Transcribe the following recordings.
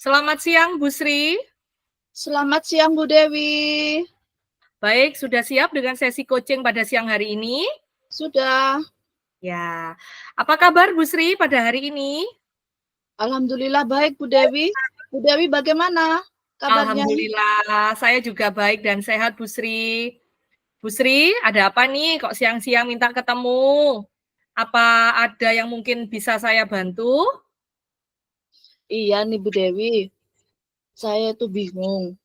Selamat siang, Bu Sri. Selamat siang, Bu Dewi. Baik, sudah siap dengan sesi coaching pada siang hari ini? Sudah. Ya. Apa kabar Bu Sri pada hari ini? Alhamdulillah baik, Bu Dewi. Bu Dewi bagaimana kabarnya? Alhamdulillah, saya juga baik dan sehat, Bu Sri. Bu Sri, ada apa nih kok siang-siang minta ketemu? Apa ada yang mungkin bisa saya bantu? Iya nih, Bu Dewi. Saya tuh bingung.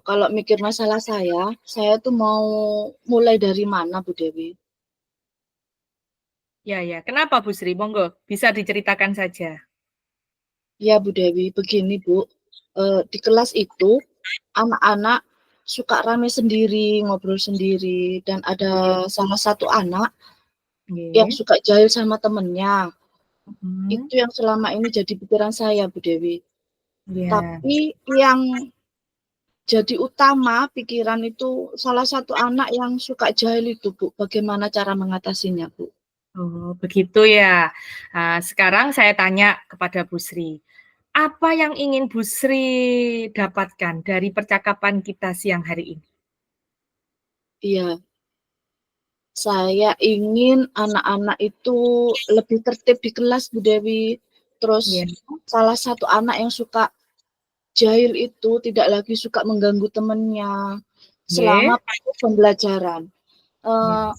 Kalau mikir masalah saya tuh mau mulai dari mana, Bu Dewi? Ya, ya. Kenapa Bu Sri? Monggo, bisa diceritakan saja. Ya, Bu Dewi, begini, Bu. Di kelas itu, anak-anak suka rame sendiri, ngobrol sendiri. Dan ada salah satu anak yang Oke. suka jahil sama temennya. Hmm. Itu yang selama ini jadi pikiran saya, Bu Dewi. Ya. Tapi yang jadi utama pikiran itu salah satu anak yang suka jahil itu, Bu. Bagaimana cara mengatasinya, Bu? Oh, begitu ya. Nah, sekarang saya tanya kepada Bu Sri. Apa yang ingin Bu Sri dapatkan dari percakapan kita siang hari ini? Iya, saya ingin anak-anak itu lebih tertib di kelas, Bu Dewi. Terus Ya. salah satu anak yang suka jahil itu tidak lagi suka mengganggu temannya selama Ya. pembelajaran. Ya. Eh,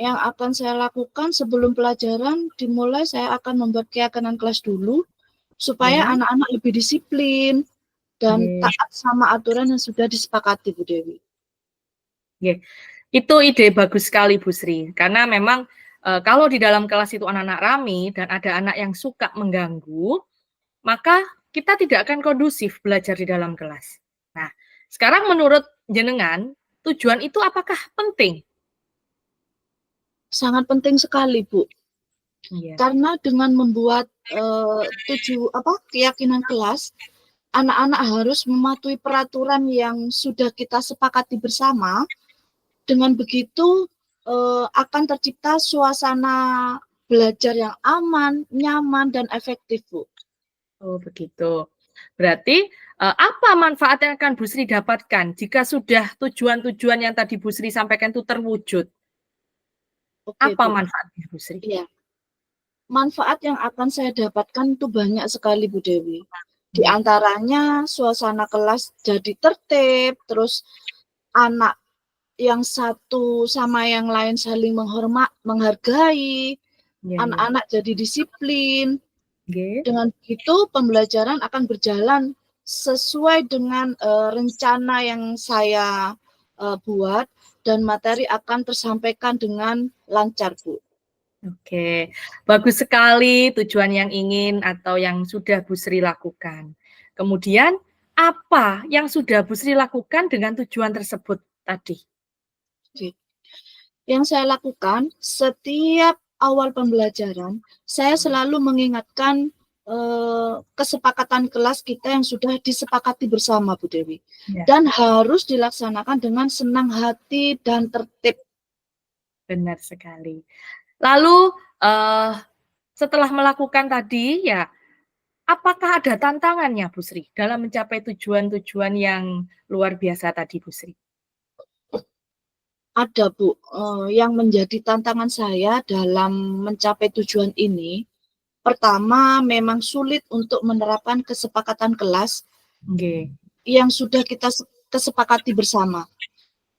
yang akan saya lakukan sebelum pelajaran dimulai, saya akan membuat keyakinan kelas dulu supaya Ya. anak-anak lebih disiplin dan Ya. taat sama aturan yang sudah disepakati, Bu Dewi. Ya. Itu ide bagus sekali Bu Sri. Karena memang kalau di dalam kelas itu anak-anak rame dan ada anak yang suka mengganggu, maka kita tidak akan kondusif belajar di dalam kelas. Nah, sekarang menurut jenengan, tujuan itu apakah penting? Sangat penting sekali, Bu. Ya. Karena dengan membuat keyakinan kelas, anak-anak harus mematuhi peraturan yang sudah kita sepakati bersama. Dengan begitu akan tercipta suasana belajar yang aman, nyaman, dan efektif, Bu. Oh, begitu. Berarti apa manfaat yang akan Bu Sri dapatkan jika sudah tujuan-tujuan yang tadi Bu Sri sampaikan itu terwujud? Oke, Apa Bu. manfaatnya Bu Sri? Iya. Manfaat yang akan saya dapatkan itu banyak sekali, Bu Dewi. Di antaranya suasana kelas jadi tertib, terus anak yang satu sama yang lain saling menghargai, Ya, ya. anak-anak jadi disiplin. Okay. Dengan begitu pembelajaran akan berjalan sesuai dengan rencana yang saya buat dan materi akan tersampaikan dengan lancar, Bu. Oke, bagus sekali tujuan yang ingin atau yang sudah Bu Sri lakukan. Kemudian, apa yang sudah Bu Sri lakukan dengan tujuan tersebut tadi? Oke. Yang saya lakukan setiap awal pembelajaran, saya selalu mengingatkan kesepakatan kelas kita yang sudah disepakati bersama, Bu Dewi. Ya. Dan harus dilaksanakan dengan senang hati dan tertib. Benar sekali. Lalu, setelah melakukan tadi, ya, apakah ada tantangannya, Bu Sri, dalam mencapai tujuan-tujuan yang luar biasa tadi, Bu Sri? Ada, Bu. Yang menjadi tantangan saya dalam mencapai tujuan ini, pertama memang sulit untuk menerapkan kesepakatan kelas yang sudah kita kesepakati bersama.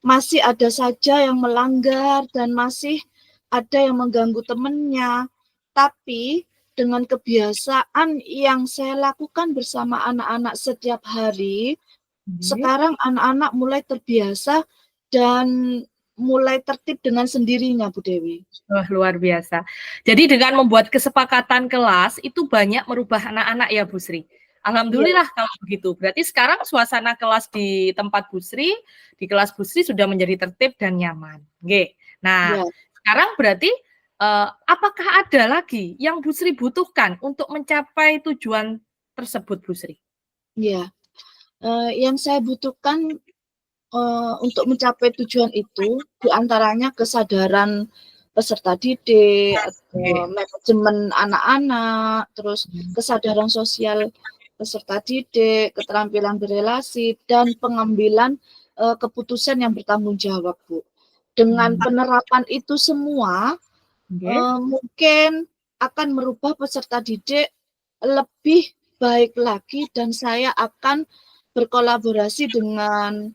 Masih ada saja yang melanggar dan masih ada yang mengganggu temannya. Tapi dengan kebiasaan yang saya lakukan bersama anak-anak setiap hari, sekarang anak-anak mulai terbiasa dan mulai tertib dengan sendirinya, Bu Dewi. Wah, luar biasa. Jadi dengan membuat kesepakatan kelas, itu banyak merubah anak-anak ya, Bu Sri? Iya. Alhamdulillah kalau begitu. Berarti sekarang suasana kelas di tempat Bu Sri, di kelas Bu Sri sudah menjadi tertib dan nyaman. Oke. Nah, Ya. sekarang berarti apakah ada lagi yang Bu Sri butuhkan untuk mencapai tujuan tersebut, Bu Sri? Ya. Yang saya butuhkan untuk mencapai tujuan itu, diantaranya kesadaran peserta didik, manajemen anak-anak, terus kesadaran sosial peserta didik, keterampilan berelasi, dan pengambilan keputusan yang bertanggung jawab, Bu. Dengan penerapan itu semua, mungkin akan merubah peserta didik lebih baik lagi, dan saya akan berkolaborasi dengan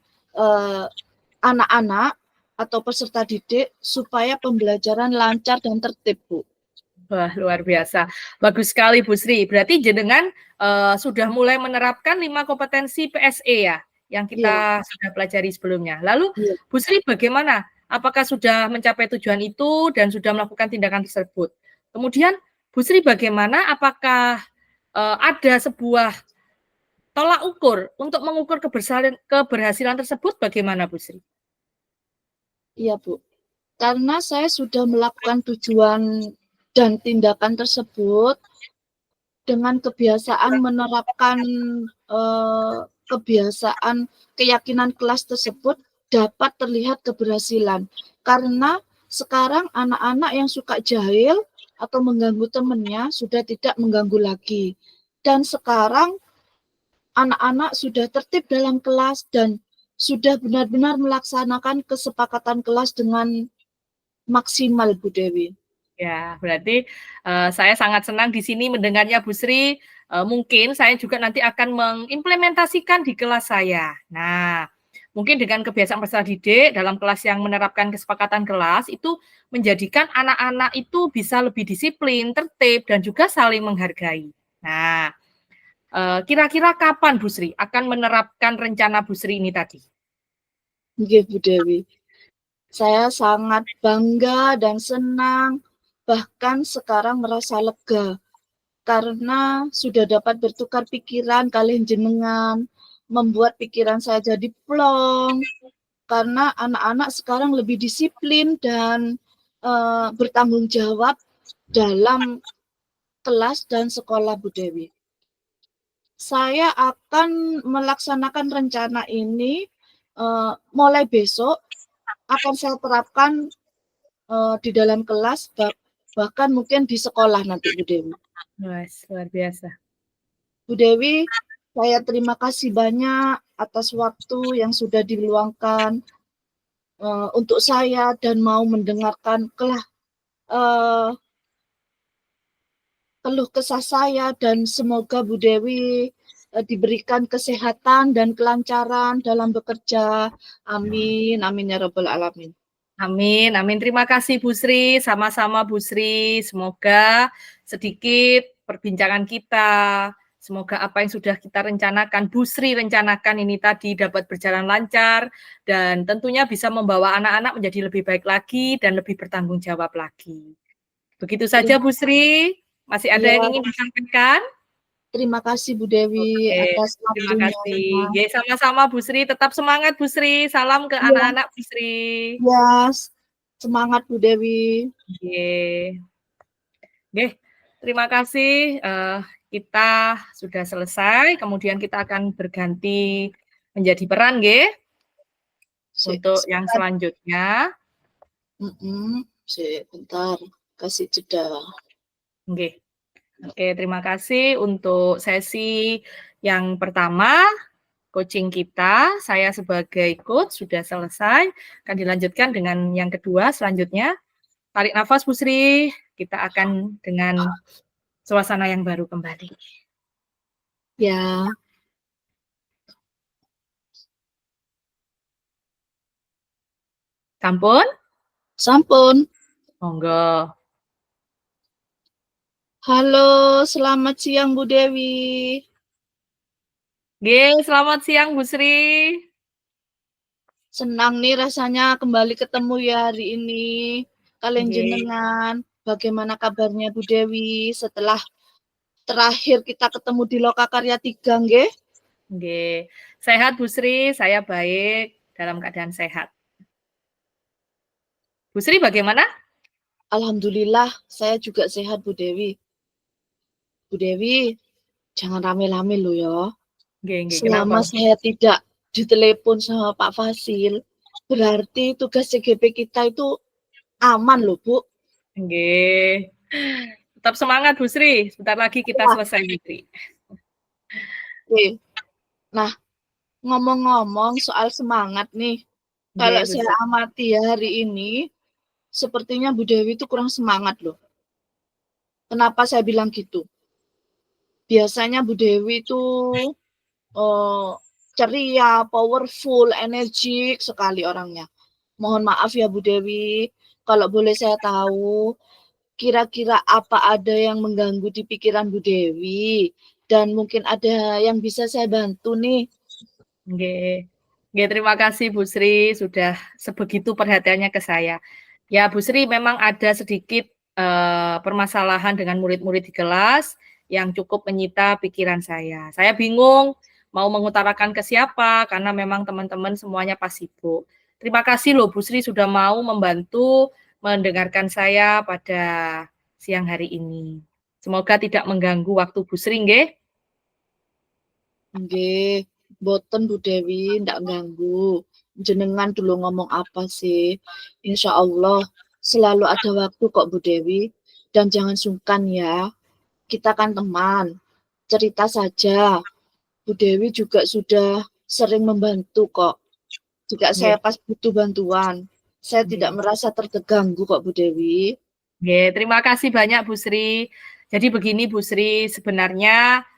anak-anak atau peserta didik supaya pembelajaran lancar dan tertib, Bu. Wah, luar biasa. Bagus sekali, Bu Sri. Berarti jenengan sudah mulai menerapkan 5 kompetensi PSE ya, yang kita sudah pelajari sebelumnya. Lalu, Bu Sri bagaimana? Apakah sudah mencapai tujuan itu dan sudah melakukan tindakan tersebut? Kemudian, Bu Sri bagaimana? Apakah ada sebuah tolak ukur untuk mengukur keberhasilan tersebut? Bagaimana, Bu Sri? Iya, Bu. Karena saya sudah melakukan tujuan dan tindakan tersebut dengan kebiasaan menerapkan kebiasaan keyakinan kelas tersebut dapat terlihat keberhasilan. Karena sekarang anak-anak yang suka jahil atau mengganggu temannya sudah tidak mengganggu lagi. Dan sekarang anak-anak sudah tertib dalam kelas dan sudah benar-benar melaksanakan kesepakatan kelas dengan maksimal, Bu Dewi. Ya, berarti saya sangat senang di sini mendengarnya, Bu Sri. Mungkin saya juga nanti akan mengimplementasikan di kelas saya. Nah, mungkin dengan kebiasaan peserta didik dalam kelas yang menerapkan kesepakatan kelas itu menjadikan anak-anak itu bisa lebih disiplin, tertib, dan juga saling menghargai. Nah, kira-kira kapan Bu Sri akan menerapkan rencana Bu Sri ini tadi? Nggih, Bu Dewi. Saya sangat bangga dan senang, bahkan sekarang merasa lega karena sudah dapat bertukar pikiran kalian jenengan, membuat pikiran saya jadi plong, karena anak-anak sekarang lebih disiplin dan bertanggung jawab dalam kelas dan sekolah, Bu Dewi. Saya akan melaksanakan rencana ini mulai besok, akan saya terapkan di dalam kelas, bahkan mungkin di sekolah nanti, Bu Dewi. Mas, luar biasa. Bu Dewi, saya terima kasih banyak atas waktu yang sudah diluangkan untuk saya dan mau mendengarkan keluh kesah saya, dan semoga Bu Dewi diberikan kesehatan dan kelancaran dalam bekerja. Amin, amin ya rabbal alamin. Amin, amin. Terima kasih Bu Sri, sama-sama Bu Sri. Semoga sedikit perbincangan kita, semoga apa yang sudah kita rencanakan, Bu Sri rencanakan ini tadi dapat berjalan lancar, dan tentunya bisa membawa anak-anak menjadi lebih baik lagi dan lebih bertanggung jawab lagi. Begitu saja Bu Sri, masih ada yang ingin disampaikan? Terima kasih Bu Dewi atas waktunya. Terima kasih. Ya, sama-sama Bu Sri, tetap semangat Bu Sri. Salam ke anak-anak Bu Sri. Ya, semangat Bu Dewi. Oke, terima kasih. Kita sudah selesai. Kemudian kita akan berganti menjadi peran, untuk yang selanjutnya. Sebentar, kasih jeda. Oke, terima kasih untuk sesi yang pertama. Coaching kita, saya sebagai coach sudah selesai. Akan dilanjutkan dengan yang kedua selanjutnya. Tarik nafas, Bu Sri. Kita akan dengan suasana yang baru kembali. Ya. Sampun? Sampun. Monggo. Halo, selamat siang Bu Dewi. Selamat siang Bu Sri. Senang nih rasanya kembali ketemu ya hari ini. Kalian jenengan, bagaimana kabarnya Bu Dewi setelah terakhir kita ketemu di Lokakarya 3, nggih? Nggih. Sehat Bu Sri, saya baik, dalam keadaan sehat. Bu Sri bagaimana? Alhamdulillah, saya juga sehat Bu Dewi. Bu Dewi, jangan rame-rame loh ya. Selama saya tidak ditelepon sama Pak Fasil, berarti tugas CGP kita itu aman loh, Bu. Nggih. Tetap semangat Bu Sri, sebentar lagi kita selesai Bu Sri. Oke. Nah, ngomong-ngomong soal semangat nih, kalau Nggih, saya Busri. amati ya hari ini, sepertinya Bu Dewi itu kurang semangat loh. Kenapa saya bilang gitu? Biasanya Bu Dewi itu ceria, powerful, energik sekali orangnya. Mohon maaf ya Bu Dewi, kalau boleh saya tahu, kira-kira apa ada yang mengganggu di pikiran Bu Dewi? Dan mungkin ada yang bisa saya bantu nih. Nggih. Nggih, terima kasih Bu Sri sudah sebegitu perhatiannya ke saya. Ya, Bu Sri memang ada sedikit, permasalahan dengan murid-murid di kelas yang cukup menyita pikiran saya. Saya bingung mau mengutarakan ke siapa karena memang teman-teman semuanya pas sibuk. Terima kasih loh Bu Sri sudah mau membantu mendengarkan saya pada siang hari ini. Semoga tidak mengganggu waktu Bu Sri nggih. Nggih, boten Bu Dewi, ndak ganggu. Jenengan dulu ngomong apa sih? Insya Allah selalu ada waktu kok Bu Dewi. Dan jangan sungkan ya, kita kan teman. Cerita saja. Bu Dewi juga sudah sering membantu kok. Jika saya Nggih, pas butuh bantuan, saya tidak nggih. merasa terganggu kok Bu Dewi. Oke, terima kasih banyak Bu Sri. Jadi begini Bu Sri, sebenarnya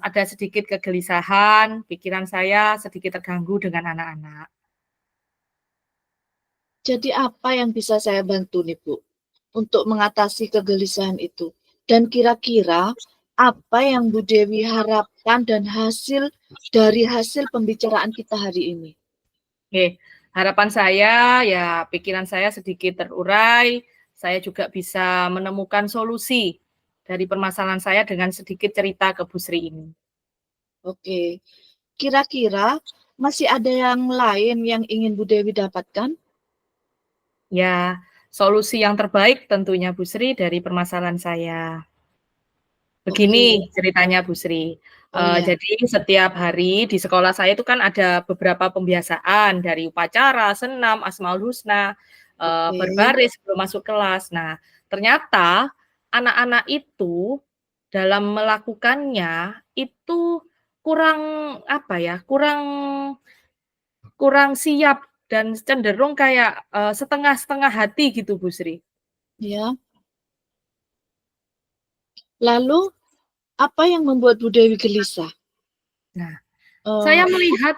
ada sedikit kegelisahan, pikiran saya sedikit terganggu dengan anak-anak. Jadi apa yang bisa saya bantu nih Bu untuk mengatasi kegelisahan itu? Dan kira-kira apa yang Bu Dewi harapkan dan dari hasil pembicaraan kita hari ini? Oke, harapan saya ya pikiran saya sedikit terurai, saya juga bisa menemukan solusi dari permasalahan saya dengan sedikit cerita ke Bu Sri ini. Oke, kira-kira masih ada yang lain yang ingin Bu Dewi dapatkan? Ya, solusi yang terbaik tentunya Bu Sri dari permasalahan saya. Oke, Begini ceritanya Bu Sri, oh ya, jadi setiap hari di sekolah saya itu kan ada beberapa pembiasaan dari upacara, senam, Asmaul Husna, oke, berbaris sebelum masuk kelas. Nah, ternyata anak-anak itu dalam melakukannya itu kurang, apa ya, kurang kurang siap dan cenderung kayak, setengah-setengah hati gitu Bu Sri. ya. Lalu apa yang membuat Bu Dewi gelisah? Nah, saya Eh, melihat,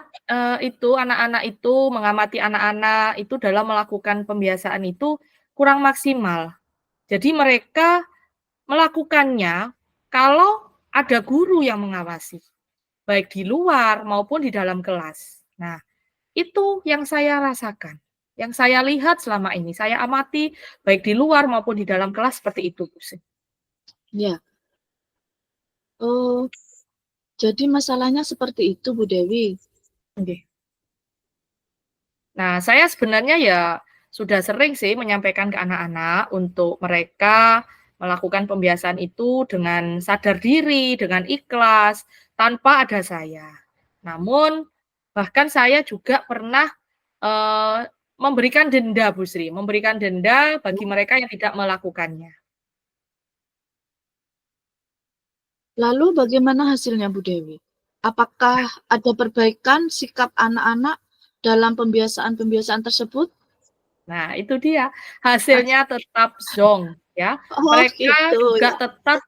itu anak-anak itu, mengamati anak-anak itu dalam melakukan pembiasaan itu kurang maksimal. Jadi mereka melakukannya kalau ada guru yang mengawasi, baik di luar maupun di dalam kelas. Nah, itu yang saya rasakan, yang saya lihat selama ini, saya amati baik di luar maupun di dalam kelas seperti itu, Bu Sri. ya. Oh, jadi masalahnya seperti itu Bu Dewi. Nggih. Nah, saya sebenarnya ya sudah sering sih menyampaikan ke anak-anak untuk mereka melakukan pembiasaan itu dengan sadar diri, dengan ikhlas, tanpa ada saya. Namun bahkan saya juga pernah, memberikan denda Bu Sri, memberikan denda bagi mereka yang tidak melakukannya. Lalu bagaimana hasilnya Bu Dewi? Apakah ada perbaikan sikap anak-anak dalam pembiasaan-pembiasaan tersebut? Nah, itu dia, hasilnya tetap zonk ya. Oh Mereka gitu juga ya. tetap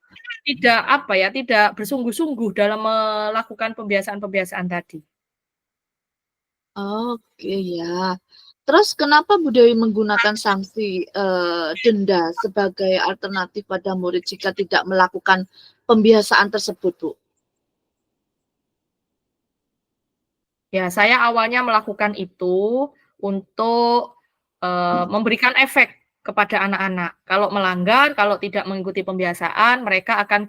tidak, apa ya, tidak bersungguh-sungguh dalam melakukan pembiasaan-pembiasaan tadi. Oke ya. Terus kenapa Bu Dewi menggunakan sanksi denda sebagai alternatif pada murid jika tidak melakukan pembiasaan tersebut, Bu? Ya, saya awalnya melakukan itu untuk, memberikan efek kepada anak-anak. Kalau melanggar, kalau tidak mengikuti pembiasaan, mereka akan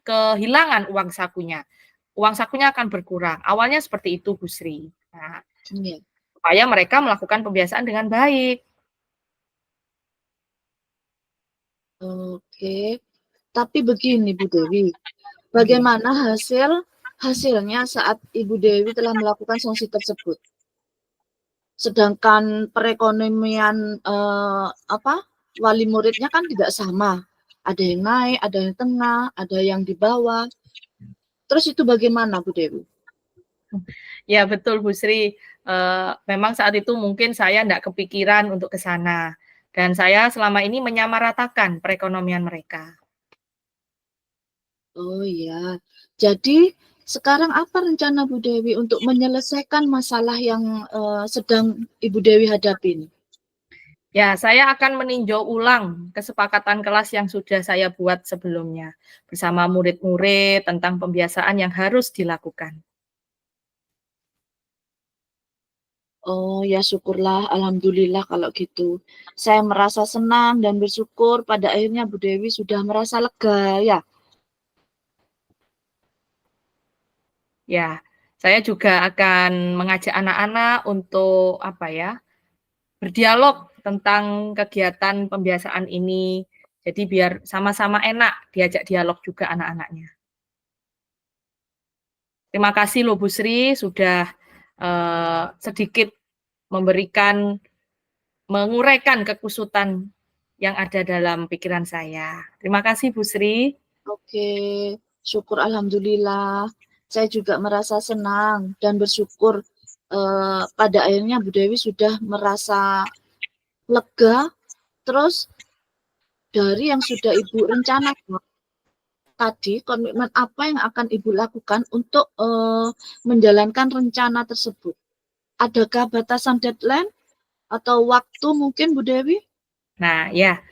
kehilangan uang sakunya. Uang sakunya akan berkurang. Awalnya seperti itu, Bu Sri. Nah, Iya. supaya mereka melakukan pembiasaan dengan baik. Oke. Tapi begini Bu Dewi, Nggih. bagaimana hasilnya saat Ibu Dewi telah melakukan sanksi tersebut? Sedangkan perekonomian, apa, wali muridnya kan tidak sama. Ada yang naik, ada yang tengah, ada yang di bawah. Terus itu bagaimana Bu Dewi? Ya betul Bu Sri, memang saat itu mungkin saya tidak kepikiran untuk ke sana. Dan saya selama ini menyamaratakan perekonomian mereka. Oh iya, jadi sekarang apa rencana Bu Dewi untuk menyelesaikan masalah yang sedang Ibu Dewi hadapi ini? Ya, saya akan meninjau ulang kesepakatan kelas yang sudah saya buat sebelumnya bersama murid-murid tentang pembiasaan yang harus dilakukan. Oh ya syukurlah, alhamdulillah kalau gitu. Saya merasa senang dan bersyukur pada akhirnya Bu Dewi sudah merasa lega ya. Ya, saya juga akan mengajak anak-anak untuk apa ya, berdialog tentang kegiatan pembiasaan ini. Jadi biar sama-sama enak diajak dialog juga anak-anaknya. Terima kasih loh Bu Sri sudah sedikit memberikan menguraikan kekusutan yang ada dalam pikiran saya. Terima kasih Bu Sri. Oke, syukur alhamdulillah. Saya juga merasa senang dan bersyukur pada akhirnya Bu Dewi sudah merasa lega. Terus dari yang sudah Ibu rencanakan tadi, komitmen apa yang akan Ibu lakukan untuk menjalankan rencana tersebut? Adakah batasan deadline atau waktu mungkin Bu Dewi? Nah ya,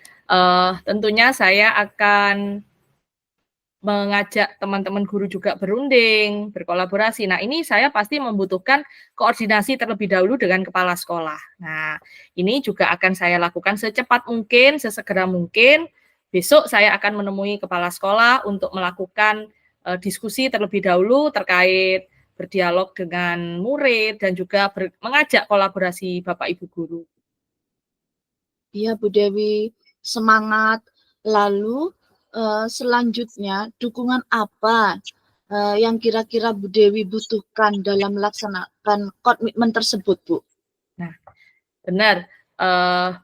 tentunya saya akan mengajak teman-teman guru juga berunding, berkolaborasi. Nah, ini saya pasti membutuhkan koordinasi terlebih dahulu dengan kepala sekolah. Nah, ini juga akan saya lakukan secepat mungkin, sesegera mungkin. Besok saya akan menemui kepala sekolah untuk melakukan diskusi terlebih dahulu terkait berdialog dengan murid dan juga mengajak kolaborasi Bapak Ibu guru. Iya Bu Dewi, semangat. Lalu selanjutnya dukungan apa yang kira-kira Bu Dewi butuhkan dalam melaksanakan komitmen tersebut, Bu? Nah, benar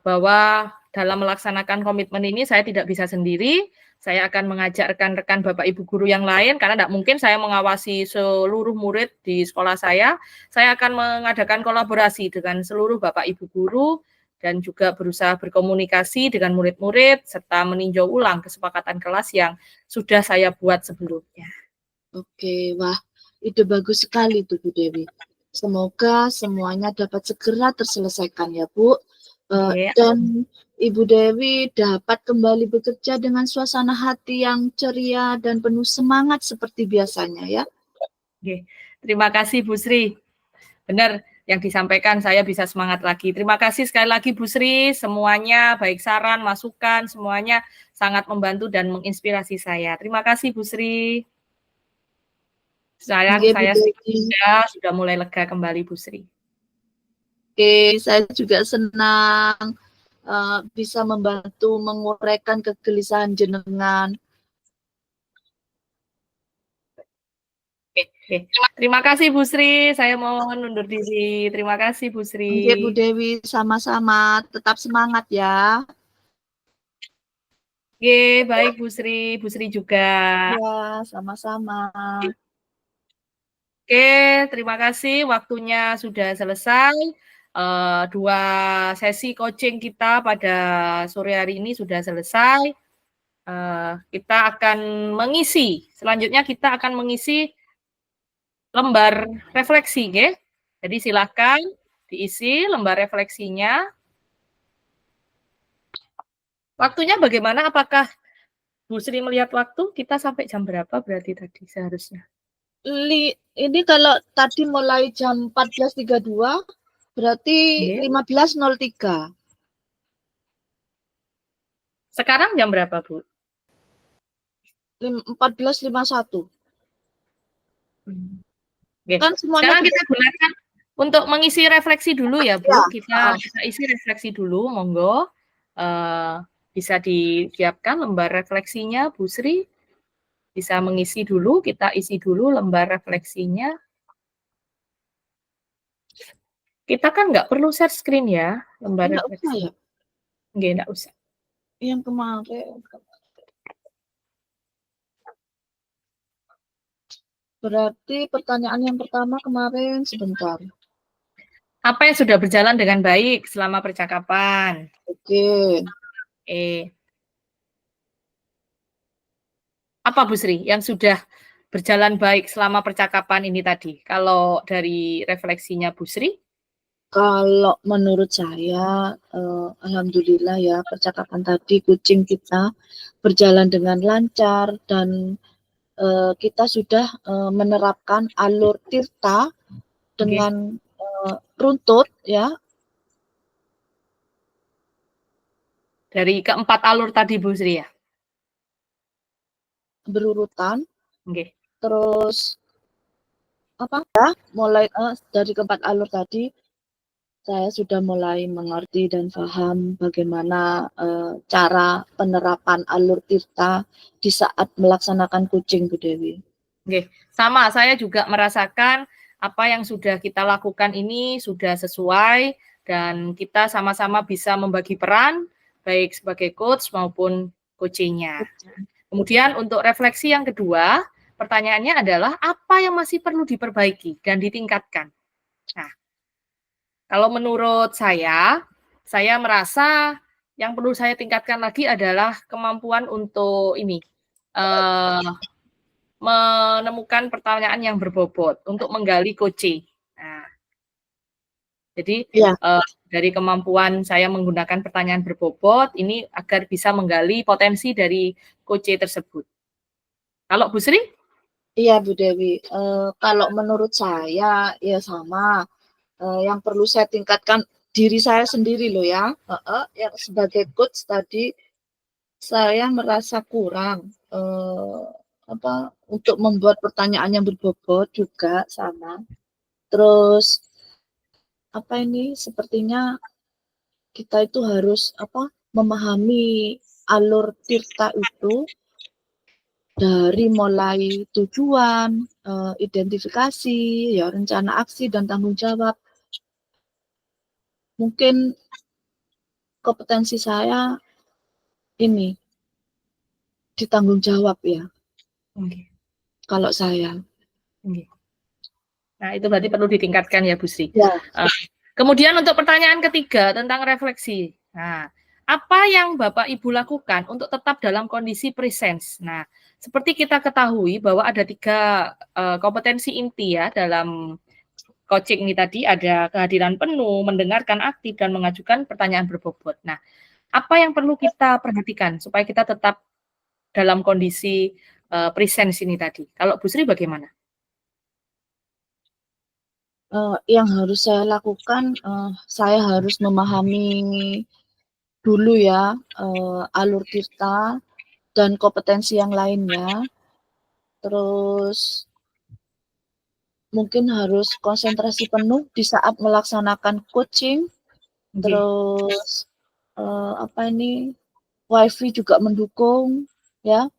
bahwa dalam melaksanakan komitmen ini saya tidak bisa sendiri. Saya akan mengajak rekan-rekan Bapak Ibu guru yang lain karena tidak mungkin saya mengawasi seluruh murid di sekolah saya. Saya akan mengadakan kolaborasi dengan seluruh Bapak Ibu guru dan juga berusaha berkomunikasi dengan murid-murid serta meninjau ulang kesepakatan kelas yang sudah saya buat sebelumnya. Oke, wah ide bagus sekali tuh Bu Dewi. Semoga semuanya dapat segera terselesaikan ya Bu. Dan Ibu Dewi dapat kembali bekerja dengan suasana hati yang ceria dan penuh semangat seperti biasanya ya. Oke. Terima kasih Bu Sri. Benar yang disampaikan, saya bisa semangat lagi. Terima kasih sekali lagi Bu Sri, semuanya baik saran, masukan, semuanya sangat membantu dan menginspirasi saya. Terima kasih Bu Sri. Saya sudah mulai lega kembali Bu Sri. Oke, saya juga senang bisa membantu menguraikan kegelisahan jenengan. Oke. Terima kasih Bu Sri, saya mohon undur diri. Terima kasih Bu Sri. Oke Bu Dewi, sama-sama. Tetap semangat ya. Oke, baik Bu Sri. Bu Sri juga. Ya, sama-sama. Oke, terima kasih. Waktunya sudah selesai. Dua sesi coaching kita pada sore hari ini sudah selesai. Kita akan mengisi, selanjutnya kita akan mengisi lembar refleksi, ya. Jadi silakan diisi lembar refleksinya. Waktunya bagaimana? Apakah Bu Sri melihat waktu? Kita sampai jam berapa berarti tadi seharusnya? Ini kalau tadi mulai jam 14.32, berarti 15.03. Sekarang jam berapa, Bu? 14.51. Kan sekarang kita gunakan untuk mengisi refleksi dulu ya, Bu. Kita isi refleksi dulu, monggo. Bisa disiapkan lembar refleksinya, Bu Sri. Bisa mengisi dulu, kita isi dulu lembar refleksinya. Kita kan nggak perlu share screen ya, lembar refleksi. Nggak usah. Yang kemarin. Berarti pertanyaan yang pertama kemarin sebentar. Apa yang sudah berjalan dengan baik selama percakapan? Oke. Apa Bu Sri yang sudah berjalan baik selama percakapan ini tadi? Kalau dari refleksinya Bu Sri? Kalau menurut saya, alhamdulillah ya percakapan tadi kucing kita berjalan dengan lancar dan kita sudah menerapkan alur tirta dengan runtut ya. Dari keempat alur tadi Bu Sri ya? Berurutan. Okay. Terus apa ya? Mulai dari keempat alur tadi saya sudah mulai mengerti dan paham bagaimana cara penerapan alur tirta di saat melaksanakan kucing, Bu Dewi. Oke, sama. Saya juga merasakan apa yang sudah kita lakukan ini sudah sesuai dan kita sama-sama bisa membagi peran baik sebagai coach maupun coaching-nya. Kemudian untuk refleksi yang kedua, pertanyaannya adalah apa yang masih perlu diperbaiki dan ditingkatkan. Nah, kalau menurut saya merasa yang perlu saya tingkatkan lagi adalah kemampuan untuk ini, menemukan pertanyaan yang berbobot untuk menggali coaching. Nah, jadi Ya. Dari kemampuan saya menggunakan pertanyaan berbobot ini agar bisa menggali potensi dari coaching tersebut. Kalau Bu Sri? Iya Bu Dewi, kalau menurut saya ya sama. Yang perlu saya tingkatkan diri saya sendiri loh ya. Yang sebagai coach tadi saya merasa kurang untuk membuat pertanyaan yang berbobot juga sama. Terus sepertinya kita itu harus memahami alur tirta itu dari mulai tujuan, identifikasi, ya rencana aksi dan tanggung jawab. Mungkin kompetensi saya ini ditanggung jawab ya. Kalau saya. Nah, itu berarti perlu ditingkatkan ya, Bu Sri. Ya. Kemudian untuk pertanyaan ketiga tentang refleksi. Nah, apa yang Bapak Ibu lakukan untuk tetap dalam kondisi presence? Nah, seperti kita ketahui bahwa ada 3 kompetensi inti ya dalam coaching ini tadi, ada kehadiran penuh, mendengarkan aktif, dan mengajukan pertanyaan berbobot. Nah, apa yang perlu kita perhatikan supaya kita tetap dalam kondisi presence ini tadi? Kalau Bu Sri bagaimana? Yang harus saya lakukan, saya harus memahami dulu ya alur tirta dan kompetensi yang lainnya. Terus mungkin harus konsentrasi penuh di saat melaksanakan coaching. Terus wifi juga mendukung ya.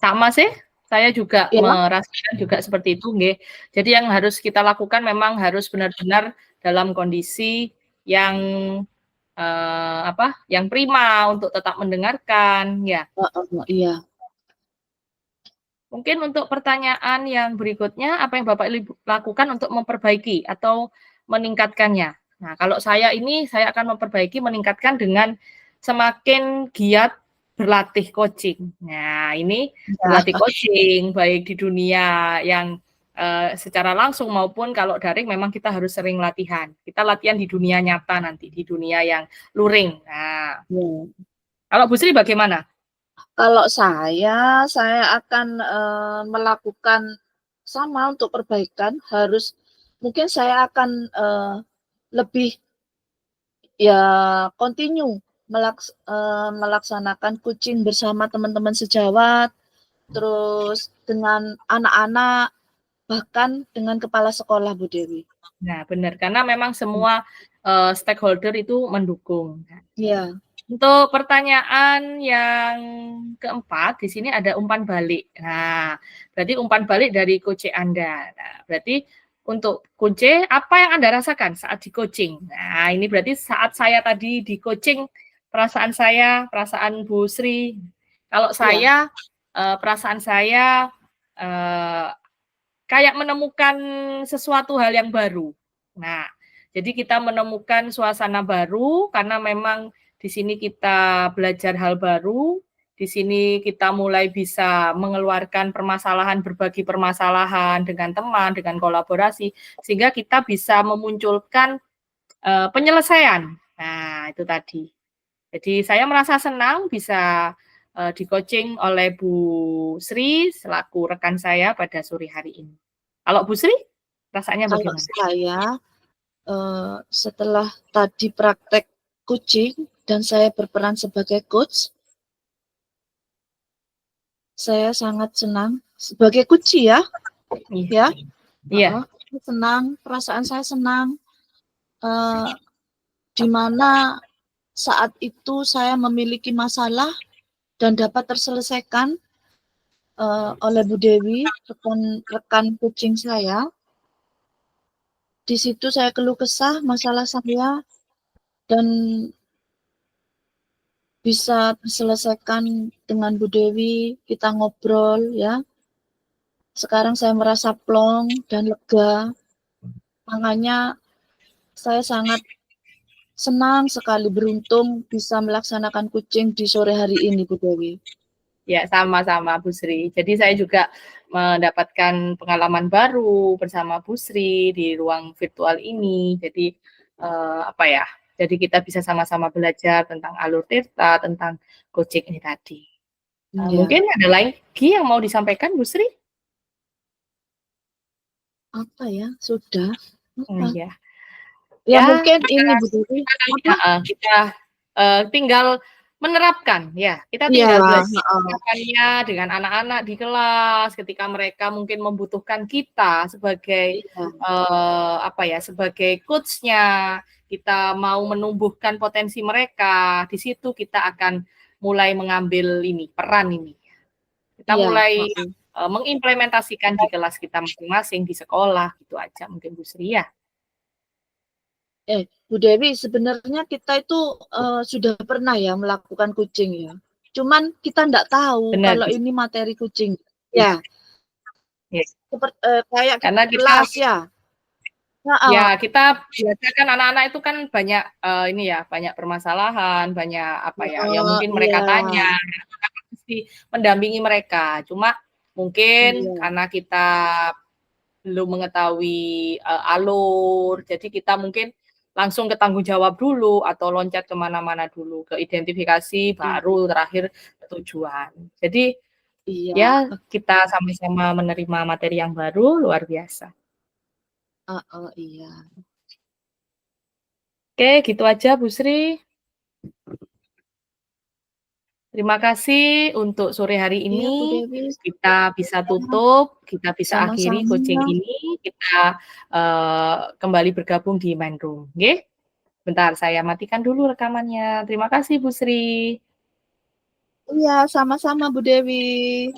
Sama sih, saya juga merasakan juga seperti itu, nggih. Jadi yang harus kita lakukan memang harus benar-benar dalam kondisi yang yang prima untuk tetap mendengarkan, ya. Iya. Mungkin untuk pertanyaan yang berikutnya, apa yang Bapak lakukan untuk memperbaiki atau meningkatkannya? Nah, kalau saya akan memperbaiki, meningkatkan dengan semakin giat berlatih coaching. Nah, ini berlatih coaching, baik di dunia yang secara langsung maupun kalau daring memang kita harus sering latihan. Kita latihan di dunia nyata nanti, di dunia yang luring. Nah, kalau Bu Sri bagaimana? Kalau saya akan melakukan sama untuk perbaikan. Mungkin saya akan lebih ya continue melaksanakan coaching bersama teman-teman sejawat, terus dengan anak-anak, bahkan dengan kepala sekolah, Bu Dewi. Nah, benar, karena memang semua stakeholder itu mendukung. Iya. Untuk pertanyaan yang keempat, di sini ada umpan balik. Nah, berarti umpan balik dari coach Anda. Nah, berarti untuk coach, apa yang Anda rasakan saat di coaching? Nah, ini berarti saat saya tadi di coaching, perasaan Bu Sri. Kalau saya, perasaan saya kayak menemukan sesuatu hal yang baru. Nah, jadi kita menemukan suasana baru karena memang di sini kita belajar hal baru, di sini kita mulai bisa mengeluarkan permasalahan, berbagi permasalahan dengan teman, dengan kolaborasi, sehingga kita bisa memunculkan penyelesaian. Nah, itu tadi. Jadi saya merasa senang bisa di-coaching oleh Bu Sri selaku rekan saya pada sore hari ini. Kalau Bu Sri, rasanya Kalau bagaimana? saya setelah tadi praktek coaching dan saya berperan sebagai coach, saya sangat senang sebagai coach ya, ya, Iya. senang, perasaan saya senang, di mana saat itu saya memiliki masalah dan dapat terselesaikan oleh Bu Dewi, rekan coaching saya. Di situ saya keluh kesah masalah saya dan bisa terselesaikan dengan Bu Dewi, kita ngobrol ya. Sekarang saya merasa plong dan lega. Makanya saya sangat senang sekali, beruntung bisa melaksanakan coaching di sore hari ini, Bu Dewi. Ya, sama-sama Bu Sri. Jadi saya juga mendapatkan pengalaman baru bersama Bu Sri di ruang virtual ini. Jadi apa ya? Jadi kita bisa sama-sama belajar tentang alur tirta, tentang coaching ini tadi. Mungkin ada lagi yang mau disampaikan Bu Sri? Apa ya? Sudah. Apa? Iya. Ya, mungkin ini Bu Dewi. Kita tinggal menerapkan ya. Kita tinggal belajar menerapkannya dengan anak-anak di kelas ketika mereka mungkin membutuhkan kita sebagai apa ya, sebagai coach-nya. Kita mau menumbuhkan potensi mereka. Di situ kita akan mulai mengambil ini peran ini. Kita mulai mengimplementasikan di kelas kita masing-masing di sekolah gitu aja mungkin Bu Sri ya. Bu Dewi, sebenarnya kita itu sudah pernah ya melakukan coaching ya. Cuman kita enggak tahu kalau ini materi coaching. Ya. Seperti kayak karena kelas ya. Ya, kita biasa kan anak-anak itu kan banyak ini ya, banyak permasalahan, banyak apa ya, yang mungkin mereka tanya, kita mesti mendampingi mereka. Cuma mungkin karena kita belum mengetahui alur, jadi kita mungkin langsung ke tanggung jawab dulu atau loncat kemana-mana dulu ke identifikasi, baru terakhir ke tujuan. Jadi ya kita sama-sama menerima materi yang baru luar biasa. Iya. Oke, gitu aja Bu Sri. Terima kasih untuk sore hari ini. Kita bisa tutup, kita bisa akhiri coaching ini. Kita kembali bergabung di main room. Oke? Bentar, saya matikan dulu rekamannya. Terima kasih Bu Sri. Iya, sama-sama Bu Dewi.